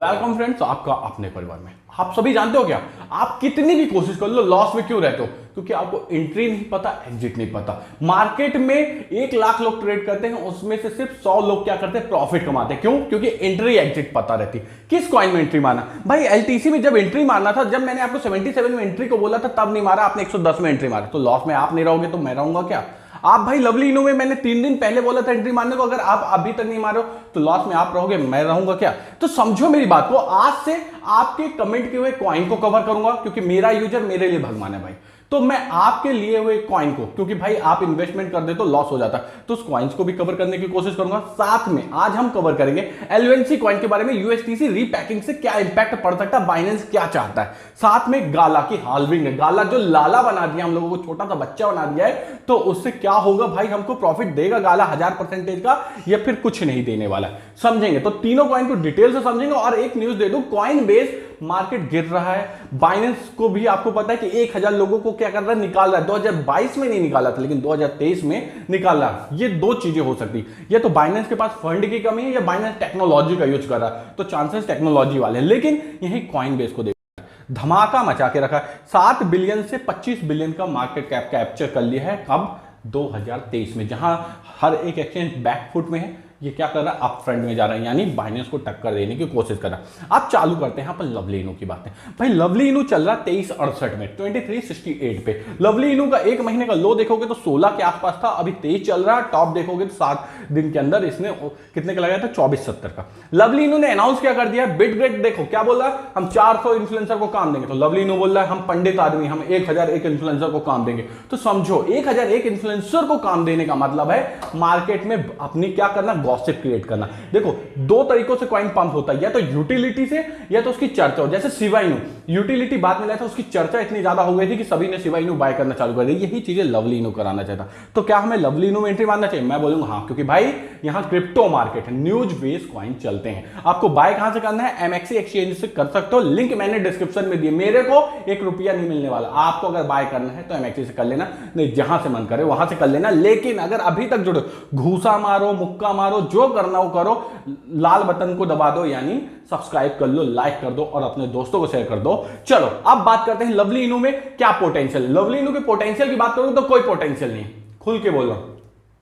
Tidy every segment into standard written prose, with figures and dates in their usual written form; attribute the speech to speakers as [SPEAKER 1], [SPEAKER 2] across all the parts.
[SPEAKER 1] Welcome friends, आपका अपने परिवार में। आप सभी जानते हो क्या, आप कितनी भी कोशिश कर लो लॉस में क्यों रहते हो? क्योंकि आपको एंट्री नहीं पता, एग्जिट नहीं पता। मार्केट में 1 लाख लोग ट्रेड करते हैं, उसमें से सिर्फ 100 लोग क्या करते हैं, प्रॉफिट कमाते हैं। क्यों? क्योंकि एंट्री एग्जिट पता रहती। किस कॉइन में एंट्री मारना? भाई एलटीसी में जब एंट्री मारना था, जब मैंने आपको 77 में एंट्री को बोला था तब नहीं मारा, आपने 110 में एंट्री मारा। तो लॉस में आप नहीं रहोगे तो मैं रहूंगा क्या? आप भाई लवली इनो में मैंने 3 दिन पहले बोला था एंट्री मारने को, अगर आप अभी तक नहीं मारो तो लॉस में आप रहोगे, मैं रहूंगा क्या? तो समझो मेरी बात को। आज से आपके कमेंट किए हुए कॉइन को कवर करूंगा, क्योंकि मेरा यूजर मेरे लिए भगवान है भाई। तो मैं आपके लिए हुए कॉइन को, क्योंकि भाई आप इन्वेस्टमेंट कर दे तो लॉस हो जाता है, तो उस कॉइन्स को भी कवर करने की कोशिश करूंगा। साथ में आज हम कवर करेंगे एलओएनसी कॉइन के बारे में, यूएसटीसी रीपैकिंग से क्या इंपैक्ट पड़ सकता है, बाइनेंस क्या चाहता है। साथ में गाला की हाल्विंग है, गाला जो लाला बना दिया हम लोगों को, छोटा सा बच्चा बना दिया है, तो उससे क्या होगा भाई, हमको प्रॉफिट देगा गाला 1000% का या फिर कुछ नहीं देने वाला, समझेंगे। तो तीनों कॉइन को डिटेल से समझेंगे। और एक न्यूज दे दूं, कॉइन बेस मार्केट गिर रहा है। बाइनेंस को भी आपको पता है कि 1000 लोगों को क्या कर रहा है, निकाल रहा है। 2022 में नहीं निकाला था, लेकिन 2023 में निकाला। ये दो चीजें हो सकती है, या तो बाइनेंस के पास फंड की कमी है या बाइनेंस टेक्नोलॉजी का यूज कर रहा है, तो चांसेस टेक्नोलॉजी वाले हैं। लेकिन यही कॉइन बेस को देखो, धमाका मचा के रखा है। 7 बिलियन से 25 बिलियन का मार्केट कैप कैप्चर कर लिया है। कब? 2023 में, जहां हर एक एक्सचेंज बैकफुट में है। ये क्या कर रहा है, अप फ्रंट में जा रहा है, यानी बाइनेंस को टक्कर देने की कोशिश कर रहा है। आप चालू करते हैं अपन लवली इनू की बातें। भाई लवली इनू चल रहा 2368 में, 2368 पे। लवली इनू का एक महीने का लो देखोगे तो 16 के आसपास था, अभी 23 चल रहा है। टॉप देखोगे तो 7 दिन के अंदर इसने कितने का लगाया था, 2470 का। लवली इनू ने अनाउंस क्या कर दिया, बिटग्रेट देखो क्या बोल रहा है, हम 400 इन्फ्लुएंसर को काम देंगे। तो लवली इनू बोल रहा है हम पंडित आदमी, हम 1001 इन्फ्लुएंसर को काम देंगे। तो समझो 1001 इन्फ्लुएंसर को काम देने का मतलब है मार्केट में अपनी क्या करना, गॉसिप क्रिएट करना। देखो 2 तरीकों से कॉइन पंप होता है, या तो यूटिलिटी से या तो उसकी चर्चा हो। जैसे शिबा इनू यूटिलिटी बाद में लाया था, उसकी चर्चा इतनी ज्यादा हो गई थी कि सभी ने शिबा इनू बाय करना चालू कर दिया। यही चीजें लवली इनू कराना चाहता। तो क्या हमें लवली इनू में एंट्री मारना चाहिए? मैं बोलूंगा हाँ, क्योंकि भाई यहां क्रिप्टो मार्केट है, न्यूज बेस्ड कॉइन चलते हैं। आपको बाय कहां से करना है, एमएक्सी एक्सचेंज से कर सकते हो, लिंक मैंने डिस्क्रिप्शन में दिया। मेरे को 1 रुपया नहीं मिलने वाला। आपको अगर बाय करना है तो एमएक्सी से कर लेना, नहीं जहां से मन करे वहां से कर लेना। लेकिन अगर अभी तक जुड़ो, घूसा मारो, मुक्का मारो, जो करना हो करो, लाल बटन को दबा दो, यानी सब्सक्राइब कर लो, लाइक कर दो और अपने दोस्तों को शेयर कर दो। चलो अब बात करते हैं लवली इनू में क्या पोटेंशियल। लवली इनू के पोटेंशियल की बात करूं तो कोई पोटेंशियल नहीं, खुल के बोल रहा हूं।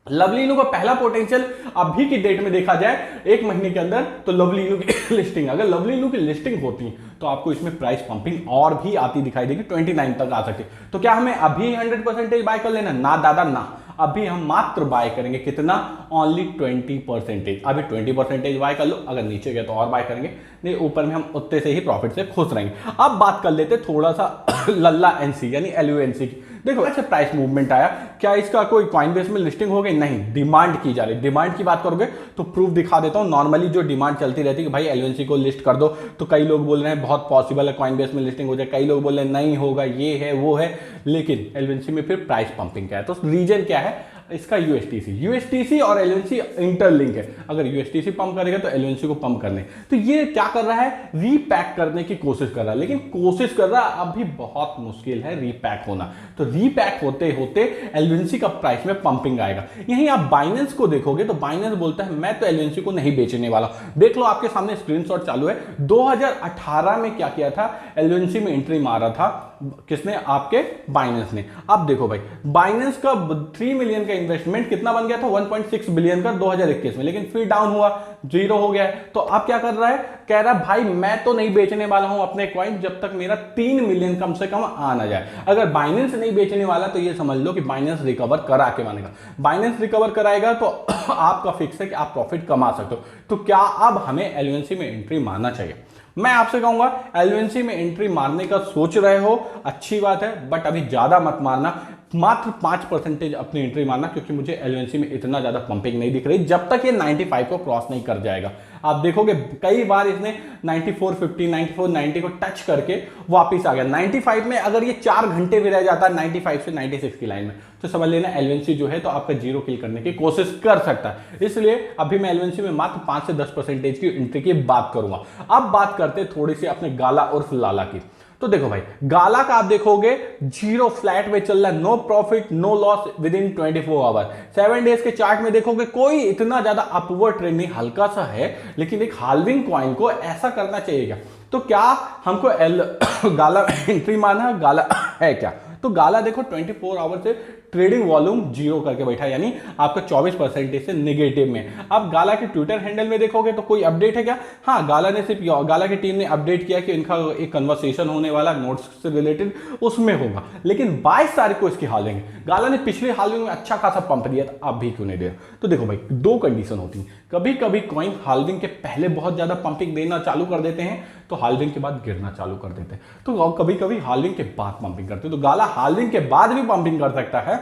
[SPEAKER 1] लवली इनू का पहला पोटेंशियल अभी की डेट में देखा जाए 1 महीने के अंदर, तो लवली इनू की लिस्टिंग, अगर लवली इनू की लिस्टिंग होती तो आपको इसमें प्राइस पंपिंग और भी आती दिखाई देगी, 29 तक आ सकती। तो क्या हमें अभी 100% बाय कर लेना? ना दादा ना, अभी हम मात्र बाय करेंगे कितना, ओनली 20%। अभी 20% बाय कर लो, अगर नीचे गया तो और बाय करेंगे, नहीं ऊपर में हम उतने से ही प्रॉफिट से खुश रहेंगे। अब बात कर लेते थोड़ा सा लल्ला एनसी यानी एलयूएनसी की। देखो अच्छा प्राइस मूवमेंट आया, क्या इसका कोई कॉइन बेस में लिस्टिंग हो गई? नहीं, डिमांड की जा रही। डिमांड की बात करोगे तो प्रूफ दिखा देता हूं। नॉर्मली जो डिमांड चलती रहती है कि भाई एलयूएनसी को लिस्ट कर दो, तो कई लोग बोल रहे हैं बहुत पॉसिबल है कॉइन बेस में लिस्टिंग हो जाए, कई लोग बोल रहे हैं नहीं होगा, ये है वो है। लेकिन एलयूएनसी में फिर प्राइस पंपिंग क्या है, तो रीजन क्या है इसका, यूएसटीसी और एलयूएनसी इंटरलिंक है। अगर यूएसटीसी पंप करेगा तो एलयूएनसी को पंप करने, तो ये क्या कर रहा है, रीपैक करने की कोशिश कर रहा है। लेकिन कोशिश कर रहा है, अभी बहुत मुश्किल है रीपैक होना। तो रीपैक होते होते एलयूएनसी का प्राइस में पंपिंग आएगा। यहीं आप बाइनेंस को देखोगे तो बाइनेंस बोलता है मैं तो एलयूएनसी को नहीं बेचने वाला। देख लो आपके सामने स्क्रीनशॉट चालू है। 2018 में क्या किया था, एलयूएनसी में एंट्री मारा था किसने, आपके बाइनेंस ने। अब देखो भाई बाइनेंस का 3 मिलियन का इन्वेस्टमेंट कितना बन गया था, 1.6 बिलियन का 2021 में, लेकिन फिर डाउन हुआ, 0 हो गया है। तो अब क्या कर रहा है, कह रहा है भाई मैं तो नहीं बेचने वाला हूं अपने कॉइन जब तक मेरा 3 मिलियन कम से कम आ ना जाए। अगर बाइनेंस नहीं बेचने वाला तो ये समझ लो कि बाइनेंस रिकवर करा के मानेगा। बाइनेंस रिकवर कराएगा तो आपका फिक्स है कि आप प्रॉफिट कमा सकते हो। तो क्या अब हमें एलयूएनसी में एंट्री मारना चाहिए? मैं आपसे कहूंगा एलयूएनसी में एंट्री मारने का सोच रहे हो, अच्छी बात है, बट अभी ज्यादा मत मारना। मात्र 5% अपनी एंट्री मारना, क्योंकि मुझे एलयूएनसी में इतना ज्यादा पंपिंग नहीं दिख रही जब तक ये 95 को क्रॉस नहीं कर जाएगा। आप देखोगे कई बार इसने 9450 9490 को टच करके वापस आ गया। 95 में अगर ये 4 घंटे भी रह जाता है 95 से 96 की लाइन में, तो समझ लेना एलयूएनसी जो है तो आपका 0 किल करने की कोशिश कर सकता है। इसलिए अभी मैं एलयूएनसी में मात्र 5 से 10% की एंट्री की बात करूंगा। अब बात करते थोड़ी सी अपने गाला उर्फ लाला की। तो देखो भाई, गाला का आप देखोगे जीरो फ्लैट में चल रहा है, no profit no loss within 24 hour. 7 days के चार्ट में देखोगे कोई इतना ज्यादा अपवर्ड ट्रेंड नहीं, हल्का सा है, लेकिन एक हाल्विंग कॉइन को ऐसा करना चाहिए क्या? तो क्या हमको गाला एंट्री मारना है? गाला है क्या? तो गाला देखो 24 आवर से ट्रेडिंग वॉल्यूम जीरो करके बैठा है, यानी आपका 24% से नेगेटिव में। अब गाला के ट्विटर हैंडल में देखोगे तो कोई अपडेट है क्या? हाँ, गाला ने सिर्फ गाला की टीम ने अपडेट किया कि इनका एक कन्वर्सेशन होने वाला नोट्स से रिलेटेड, उसमें होगा, लेकिन 22 तारीख को इसकी हालिंग है। गाला ने पिछले हालिंग में अच्छा खासा पंप दिया था, अब भी क्यों नहीं दे रहा? तो देखो भाई, दो कंडीशन होती है, कभी कभी कॉइन हाल्विंग के पहले बहुत ज्यादा पंपिंग देना चालू कर देते हैं, तो हाल्विंग के बाद गिरना चालू कर देते हैं, तो कभी कभी हाल्विंग के बाद पंपिंग करते हैं। तो गाला हाल्विंग के बाद भी पंपिंग कर सकता है।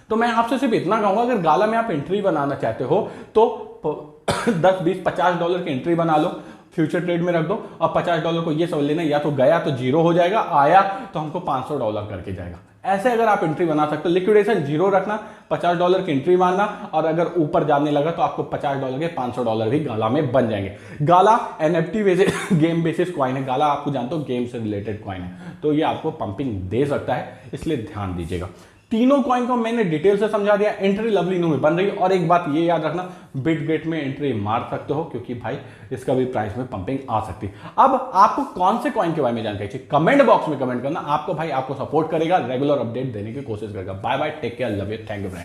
[SPEAKER 1] तो मैं आपसे सिर्फ इतना कहूंगा, अगर गाला में आप एंट्री बनाना चाहते हो तो 10 20 50 डॉलर की एंट्री बना लो, फ्यूचर ट्रेड में रख दो, और $50 को ये समझ लेना, या तो गया तो जीरो हो जाएगा, आया तो हमको $500 करके जाएगा। ऐसे अगर आप एंट्री बना सकते हो, लिक्विडेशन जीरो रखना, $50 की एंट्री मारना, और अगर ऊपर जाने लगा तो आपको $50 के $500 भी गाला में बन जाएंगे। गाला NFT basis game basis coin है, गाला आपको जानते हो गेम से रिलेटेड कॉइन है, तो ये आपको पंपिंग दे सकता है, इसलिए ध्यान दीजिएगा। तीनों कॉइन को मैंने डिटेल से समझा दिया, एंट्री लवलीनो में बन रही है। और एक बात ये याद रखना, बिटगेट में एंट्री मार सकते हो, क्योंकि भाई इसका भी प्राइस में पंपिंग आ सकती है। अब आपको कौन से कॉइन के बारे में जानकारी चाहिए, कमेंट बॉक्स में कमेंट करना, आपको भाई आपको सपोर्ट करेगा, रेगुलर अपडेट देने की कोशिश करेगा। Bye bye, take care, love you, thank you friend.